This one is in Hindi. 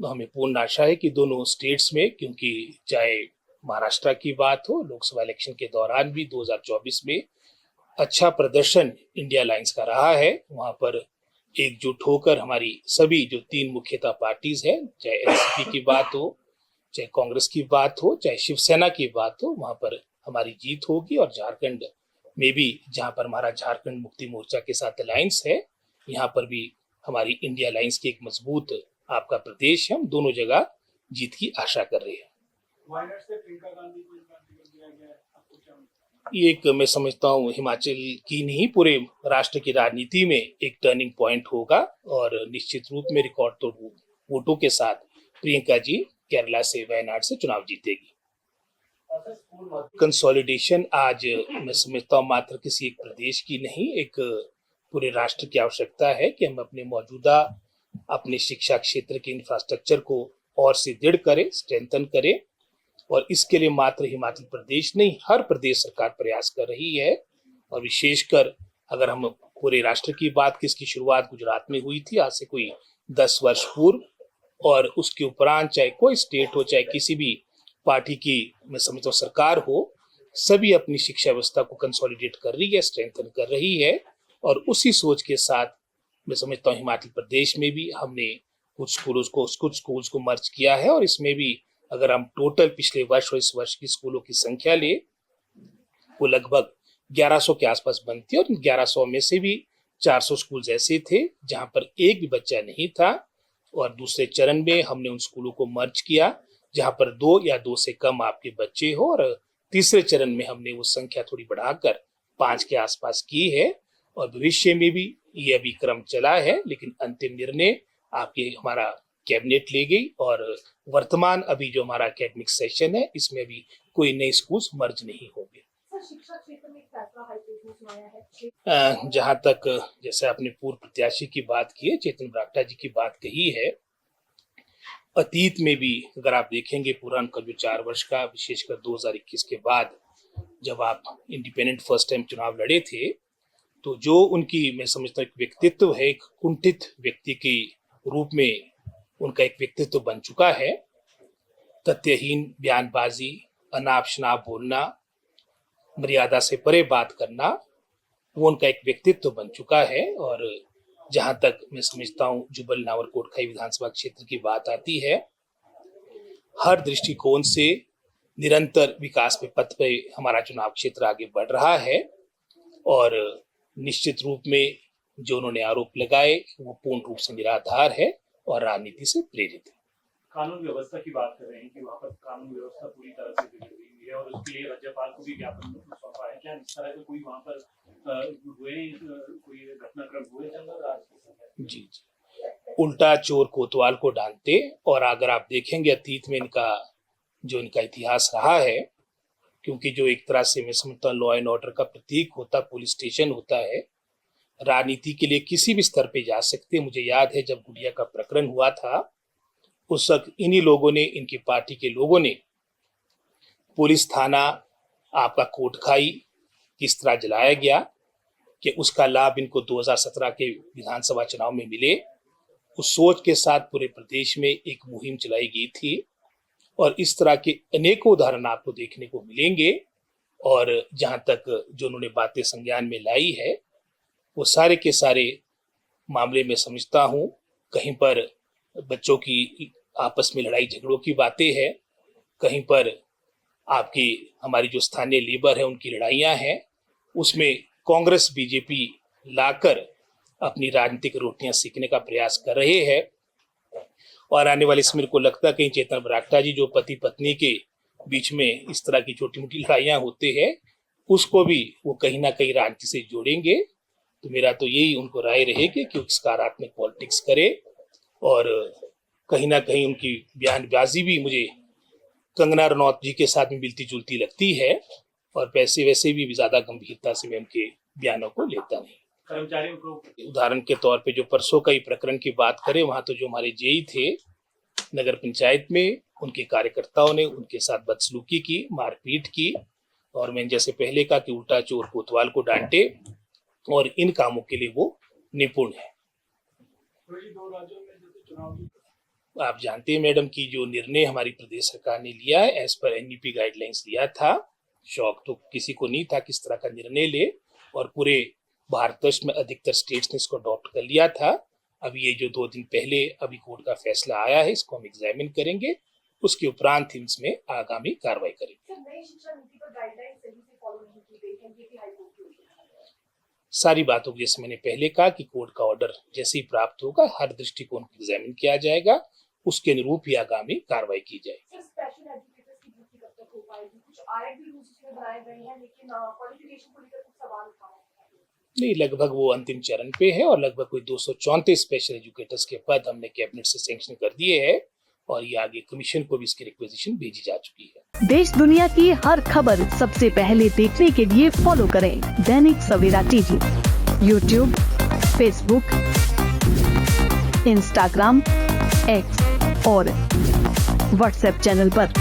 तो हमें पूर्ण आशा है कि दोनों स्टेट्स में, क्योंकि चाहे महाराष्ट्र की बात हो, लोकसभा इलेक्शन के दौरान भी 2024 में अच्छा प्रदर्शन इंडिया अलायंस का रहा है। वहां पर एकजुट होकर हमारी सभी जो तीन मुख्यतः पार्टीज है, चाहे एनसीपी की बात हो, चाहे कांग्रेस की बात हो, चाहे शिवसेना की बात हो, वहां पर हमारी जीत होगी। और झारखंड में भी, जहां पर हमारा झारखंड मुक्ति मोर्चा के साथ अलायंस है, यहाँ पर भी हमारी इंडिया अलायंस की एक मजबूत आपका प्रदेश है। हम दोनों जगह जीत की आशा कर रहे हैं। वायनाड से प्रियंका गांधी को दिया गया है, आपको क्या लगता है? ये एक, मैं समझता हूँ, हिमाचल की नहीं पूरे राष्ट्र की राजनीति में एक टर्निंग पॉइंट होगा और निश्चित रूप में रिकॉर्ड तोड़ वोटों के साथ प्रियंका जी केरला से, वायनाड से चुनाव जीतेगी। कंसोलिडेशन आज मैं समझता हूँ मात्र किसी एक प्रदेश की नहीं, एक पूरे राष्ट्र की आवश्यकता है कि हम अपने मौजूदा अपने शिक्षा क्षेत्र के इंफ्रास्ट्रक्चर को और से दृढ़ करें, स्ट्रेंथन करें। और इसके लिए मात्र हिमाचल प्रदेश नहीं, हर प्रदेश सरकार प्रयास कर रही है। और विशेषकर अगर हम पूरे राष्ट्र की बात की, इसकी शुरुआत गुजरात में हुई थी आज से कोई 10 वर्ष पूर्व, और उसके उपरांत चाहे कोई स्टेट हो, चाहे किसी भी पार्टी की मैं समझता हूँ सरकार हो, सभी अपनी शिक्षा व्यवस्था को कंसोलिडेट कर रही है, स्ट्रेंथन कर रही है। और उसी सोच के साथ मैं समझता हूँ हिमाचल प्रदेश में भी हमने कुछ स्कूल्स को मर्ज किया है। और इसमें भी अगर हम टोटल पिछले वर्ष और इस वर्ष की स्कूलों की संख्या ले, वो लगभग 1100 के आसपास बनती है। और 1100 में से भी 400 स्कूल ऐसे थे जहां पर एक भी बच्चा नहीं था। और दूसरे चरण में हमने उन स्कूलों को मर्ज किया जहां पर 2 या 2 से कम आपके बच्चे हो। और तीसरे चरण में हमने वो संख्या थोड़ी बढ़ाकर 5 के आसपास की है। और भविष्य में भी ये अभी क्रम चला है, लेकिन अंतिम निर्णय आपके हमारा कैबिनेट ले गई। और वर्तमान अभी जो हमारा एकेडमिक सेशन है, इसमें भी कोई नए स्कूल मर्ज नहीं होंगे। शिक्षा क्षेत्र में फैसला हाईकोर्ट ने सुनाया है। जहां तक जैसे आपने पूर्व प्रत्याशी की बात की है, चेतन बरागटा जी की बात कही है, अतीत में भी अगर आप देखेंगे पूरा उनका जो 4 वर्ष का, विशेषकर 2021 के बाद जब आप इंडिपेंडेंट फर्स्ट टाइम चुनाव लड़े थे, तो जो उनकी मैं समझता हूँ एक व्यक्तित्व है, एक कुंठित व्यक्ति के रूप में उनका एक व्यक्तित्व बन चुका है। तथ्यहीन बयानबाजी, अनाप शनाप बोलना, मर्यादा से परे बात करना, वो उनका एक व्यक्तित्व बन चुका है। और जहां तक मैं समझता हूँ जुब्बल नावर कोटखाई विधानसभा क्षेत्र की बात आती है, हर दृष्टिकोण से निरंतर विकास के पथ पे हमारा चुनाव क्षेत्र आगे बढ़ रहा है। और निश्चित रूप में जो उन्होंने आरोप लगाए वो पूर्ण रूप से निराधार है और राजनीति से प्रेरित है। कानून व्यवस्था की बात कर रहे हैं कि वहाँ पर कानून व्यवस्था पूरी तरह से बिगड़ गई है और उसके लिए राज्यपाल को भी ज्ञापन सौंपा है। क्या इस तरह का कोई वहाँ पर कोई घटनाक्रम हुए जी? उल्टा चोर कोतवाल को डांटते। और अगर आप देखेंगे अतीत में इनका इतिहास रहा है, क्योंकि जो एक तरह से मैं समझता हूँ लॉ एंड ऑर्डर का प्रतीक होता, पुलिस स्टेशन होता है, राजनीति के लिए किसी भी स्तर पे जा सकते। मुझे याद है जब गुड़िया का प्रकरण हुआ था, उस वक्त इन्हीं लोगों ने, इनकी पार्टी के लोगों ने पुलिस थाना आपका कोटखाई किस तरह जलाया गया कि उसका लाभ इनको 2017 के विधानसभा चुनाव में मिले। उस सोच के साथ पूरे प्रदेश में एक मुहिम चलाई गई थी। और इस तरह के अनेकों उदाहरण आपको देखने को मिलेंगे। और जहां तक जो उन्होंने बातें संज्ञान में लाई है, वो सारे के सारे मामले में समझता हूँ कहीं पर बच्चों की आपस में लड़ाई झगड़ों की बातें हैं, कहीं पर आपकी हमारी जो स्थानीय लेबर है उनकी लड़ाइयां हैं, उसमें कांग्रेस बीजेपी लाकर अपनी राजनीतिक रोटियां सीखने का प्रयास कर रहे हैं। और आने वाले समय को लगता है कहीं चेतन बरागटा जी जो पति पत्नी के बीच में इस तरह की छोटी मोटी लड़ाइयां होते हैं, उसको भी वो कहीं ना कहीं राजनीति से जोड़ेंगे। तो मेरा तो यही उनको राय रहेगी कि सकारात्मक पॉलिटिक्स करे। और कहीं ना कहीं उनकी बयानबाजी भी मुझे कंगना रनौत जी के साथ में मिलती जुलती लगती है। और पैसे वैसे भी ज्यादा गंभीरता से मैं उनके बयानों को लेता नहीं। कर्मचारियों को उदाहरण के तौर पे जो परसों का ही प्रकरण की बात करें, वहां तो जो हमारे जेई थे नगर पंचायत में, उनके कार्यकर्ताओं ने उनके साथ बदसलूकी की, मारपीट की। और मैंने जैसे पहले कहा कि उल्टा चोर कोतवाल को डांटे, और इन कामों के लिए वो निपुण है। आप जानते हैं मैडम कि जो निर्णय हमारी प्रदेश सरकार ने लिया है एज पर एनईपी गाइडलाइंस लिया था, शौक तो किसी को नहीं था किस तरह का निर्णय ले, और पूरे भारतवर्ष में अधिकतर स्टेट्स ने इसको अडॉप्ट कर लिया था। अब ये जो 2 दिन पहले अभी कोर्ट का फैसला आया है, इसको हम एग्जामिन करेंगे, उसके उपरांत हम इसमें आगामी कार्रवाई करेंगे। नई शिक्षा नीति पर गाइडलाइन सही से फॉलो नहीं की गई है, ये भी हाईकोर्ट की ओर से। सारी बातों को जैसे मैंने पहले कहा कि कोर्ट का ऑर्डर जैसे ही प्राप्त होगा हर दृष्टिकोण को एग्जामिन किया जाएगा, उसके अनुरूप ही आगामी कार्रवाई की जाएगी। स्पेशल एजुकेटर्स की भर्ती कब तक हो पाएगी? कुछ आरएड भी रूल्स इसमें बनाए गए हैं, लेकिन क्वालिफिकेशन को लेकर कुछ सवाल उठा रहे हैं। नहीं, लगभग वो अंतिम चरण पे है और लगभग कोई 234 स्पेशल एजुकेटर्स के पद हमने कैबिनेट से सैंक्शन कर दिए हैं और ये आगे कमीशन को भी इसकी रिक्वेजिशन भेजी जा चुकी है। देश दुनिया की हर खबर सबसे पहले देखने के लिए फॉलो करें Dainik Savera TV, YouTube, Facebook, Instagram, X और व्हाट्सएप चैनल पर।